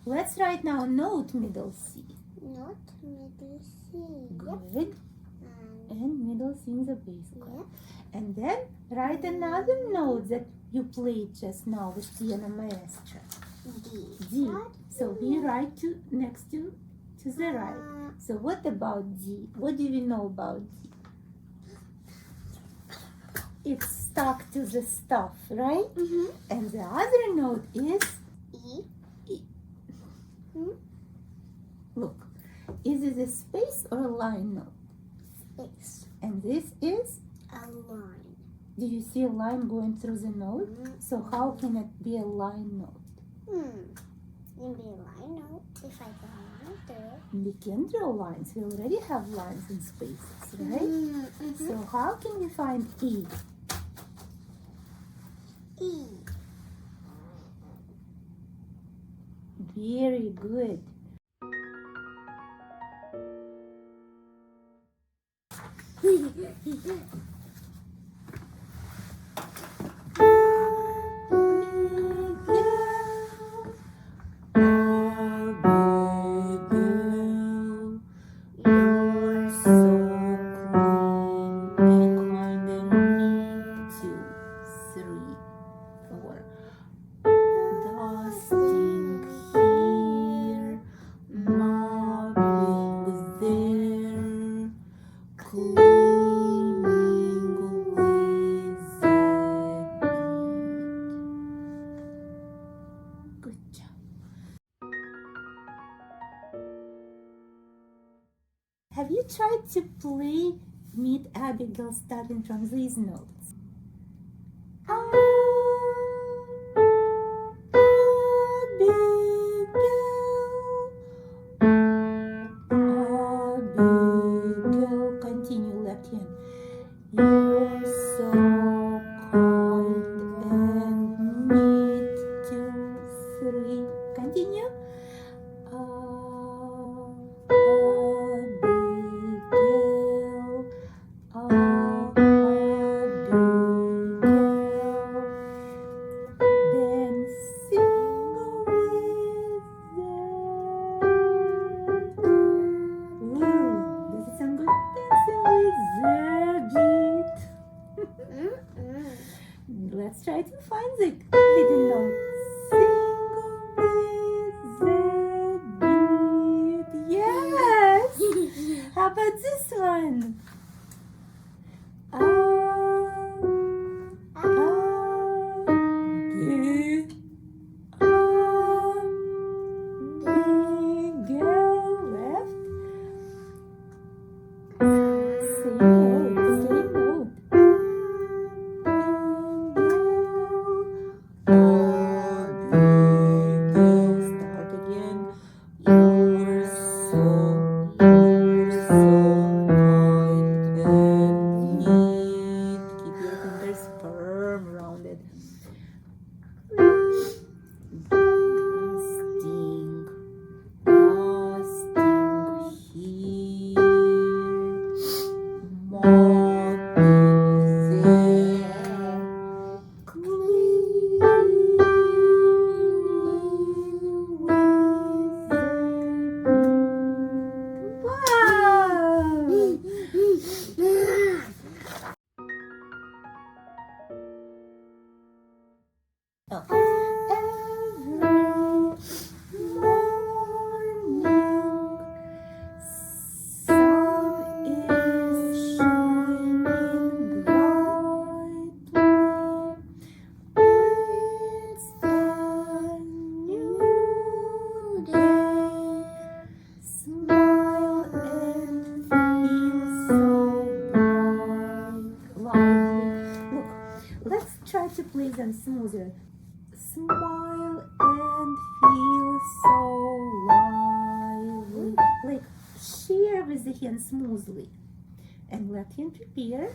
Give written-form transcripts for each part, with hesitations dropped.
Let's write now note middle C. Note middle C. Good. And middle C in the bass chord. Yep. And then write another note that you played just now with piano maestro. D. D. So we write next to the right. So what about D? What do we know about D? It's stuck to the stuff, right? Mm-hmm. And the other note is E. E. Hmm? Look, is it a space or a line note? Space. And this is? A line. Do you see a line going through the note? So how can it be a line note? It can be a line note if I draw a line through it. We can draw lines. We already have lines and spaces, right? Mm-hmm. So how can we find E? E. Very good. Have you tried to play Meet Abigail starting from these notes? Abigail, continue left hand. You're so kind and neat. 2, 3, continue. Abigail, then sing with them. Does it sound good? Dancing with the beat. Let's try to find the hidden note. Sing with the beat. Yes! How about this one? Try to play them smoother. Smile and feel so lively. Like share with the hand smoothly. And let him prepare.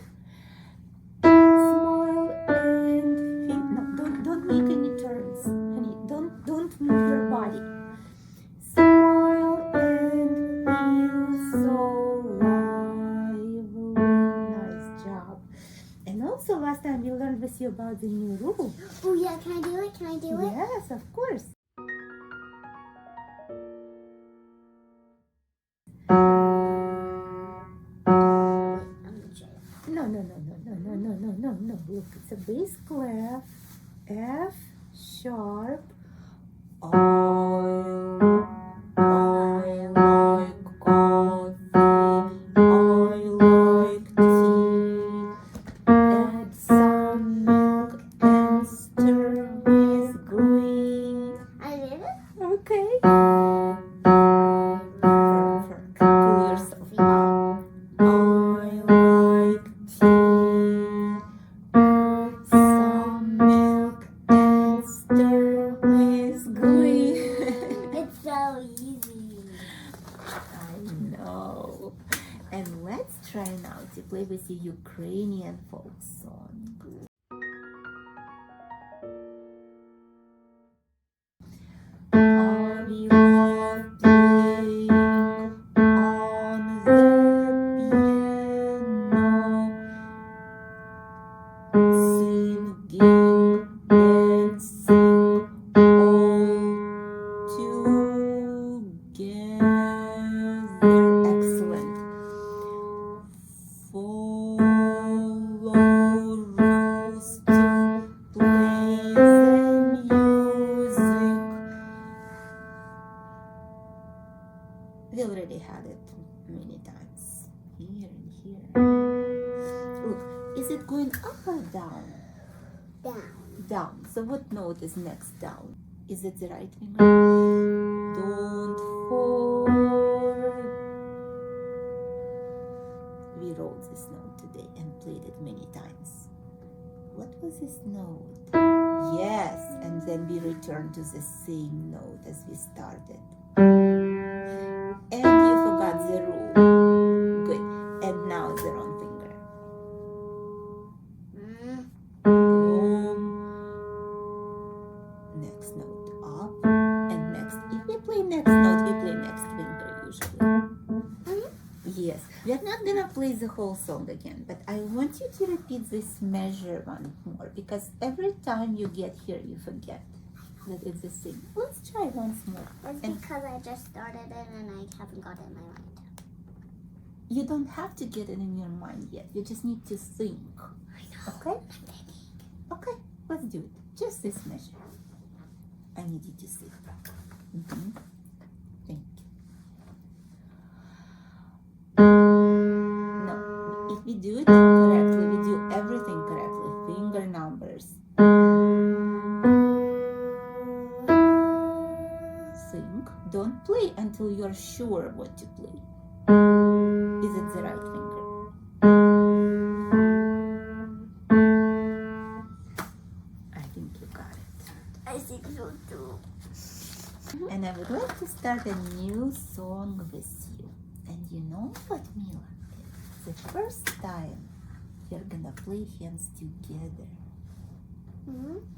Smile and feel. No, don't make any turns, honey. Don't move your body. Smile and feel so lively. Nice job. And also last time we learned with you about the new rule. Oh yeah, can I do it? Can I do it? Yes, of course. Look, it's a bass clef. F sharp. I like coffee. I like tea. Add some milk and stir with glee. I did it? Okay. Perfect. Pull yourself up. I like tea. Add some milk and stir with glee. It's so easy. I know. And let's try now to play with the Ukrainian folk song. I love playing on the piano, singing and sing all together. Excellent. Follow rules to play the music. We already had it many times. Here and here. Look, is it going up or down? Down. Down. So what note is next down? Is it the right finger? Don't forget. We wrote this note today and played it many times. What was this note? Yes, and then we returned to the same note as we started. And you forgot the rule. Good. And now the wrong finger. Next note up. And next. If we play next note, we play next finger usually. Yes. We are not gonna play the whole song again, but I want you to repeat this measure once more because every time you get here, you forget that it's the same. Let's try once more. That's And because I just started it and I haven't got it in my mind. you don't have to get it in your mind yet. You just need to think. I know. Okay? Okay, let's do it. Just this measure. I need you to see. Thank you. No, if we do it correctly, we do everything correctly. Finger numbers. Think. Don't play until you're sure what to play. Is it the right finger? I think you got it. I think so too. And I would like to start a new song with you. And you know what, Mila? It's the first time you're gonna play hands together.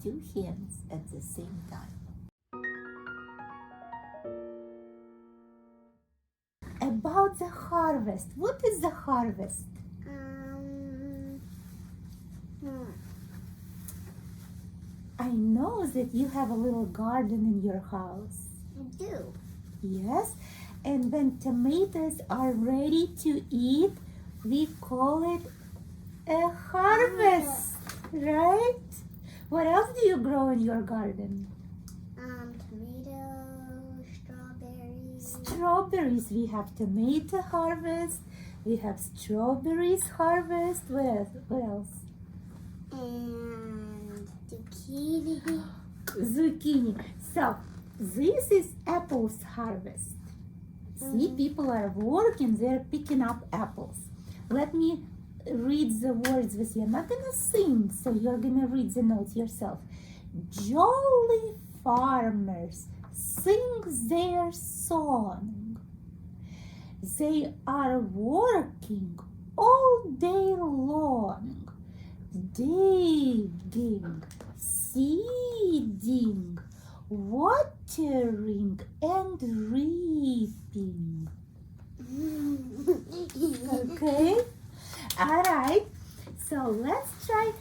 Two hands at the same time. About the harvest. What is the harvest? I know that you have a little garden in your house. I do. Yes, and when tomatoes are ready to eat, we call it a harvest, right? What else do you grow in your garden? Tomatoes, strawberries. Strawberries. We have tomato harvest. We have strawberries harvest. What else? And zucchini. Zucchini. So this is apples harvest. See, people are working, they're picking up apples. Let me read the words with you. I'm not gonna sing, so you're gonna read the notes yourself. Jolly farmers sing their song. They are working all day long, digging, seeding, watering, and reaping. Okay? All right. So let's try.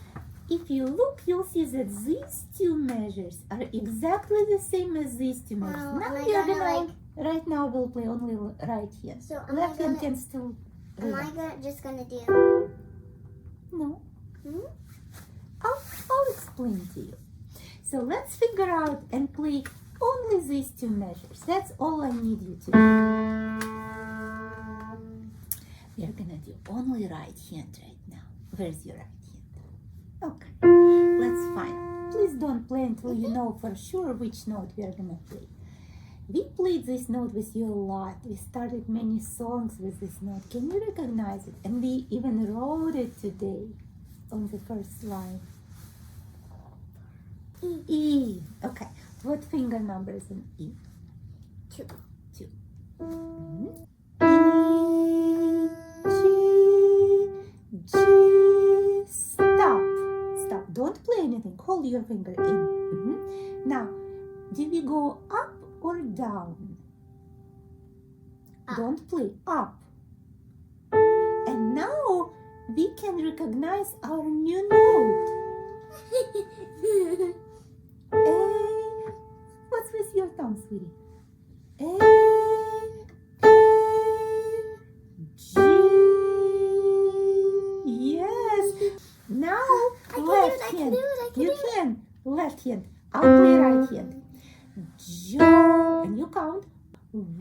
If you look, you'll see that these two measures are exactly the same as these two measures. Wow, Now am I we are gonna, gonna, right now we'll play only right hand. So am I Left hand gonna- can still. Am I just gonna do? No. I'll explain to you. So let's figure out and play only these two measures. That's all I need you to do. We are gonna do only right hand right now. Where's your right hand? Okay, let's find. Please don't play until you know for sure which note we are gonna play. We played this note with you a lot. We started many songs with this note. Can you recognize it? And we even wrote it today on the first line. E. Okay. What finger number is in E? 2. 2. E, G, G. Stop. Stop. Don't play anything. Hold your finger in. Now, do we go up or down? Up. Don't play. Up. And now we can recognize our new note. A. What's with your tongue, sweetie? A, G. Yes. Now left hand. You can. Left hand. I'll play right hand. Jo. And you count. 1,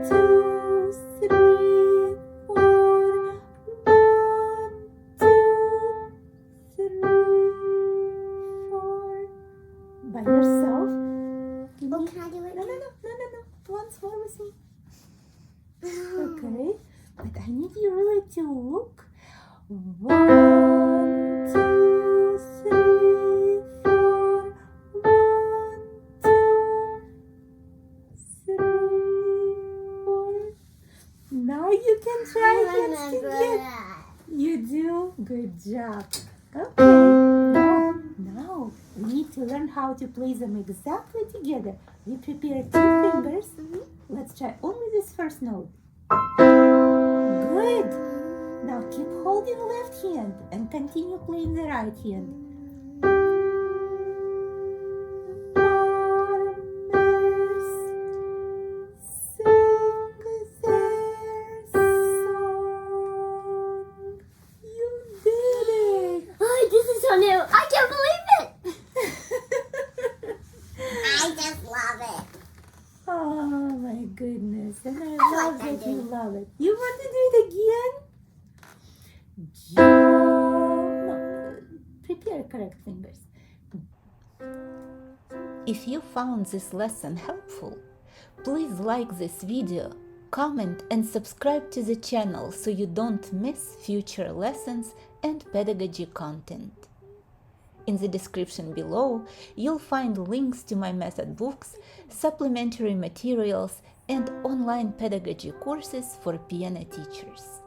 2, 3, 4. 1, 2, 3, 4. By yourself. Oh, can I do it? No. Once more with me. Okay. But I need you really to look. 1, 2, 3, 4. 1, 2, 3, 4. Now you can try hands together. You do? Good job. Okay. Now we need to learn how to play them exactly together. We prepare 2 fingers. Let's try only this first note. Good. Now keep holding left hand and continue playing the right hand. Farmers sing their song. You did it. Oh, this is so new. I can't believe it. I just love it. Oh my goodness. And I I love like that that you game. love it. You want to do it again? Jump. Prepare correct fingers. If you found this lesson helpful, please like this video, comment and subscribe to the channel so you don't miss future lessons and pedagogy content. In the description below, you'll find links to my method books, supplementary materials, and online pedagogy courses for piano teachers.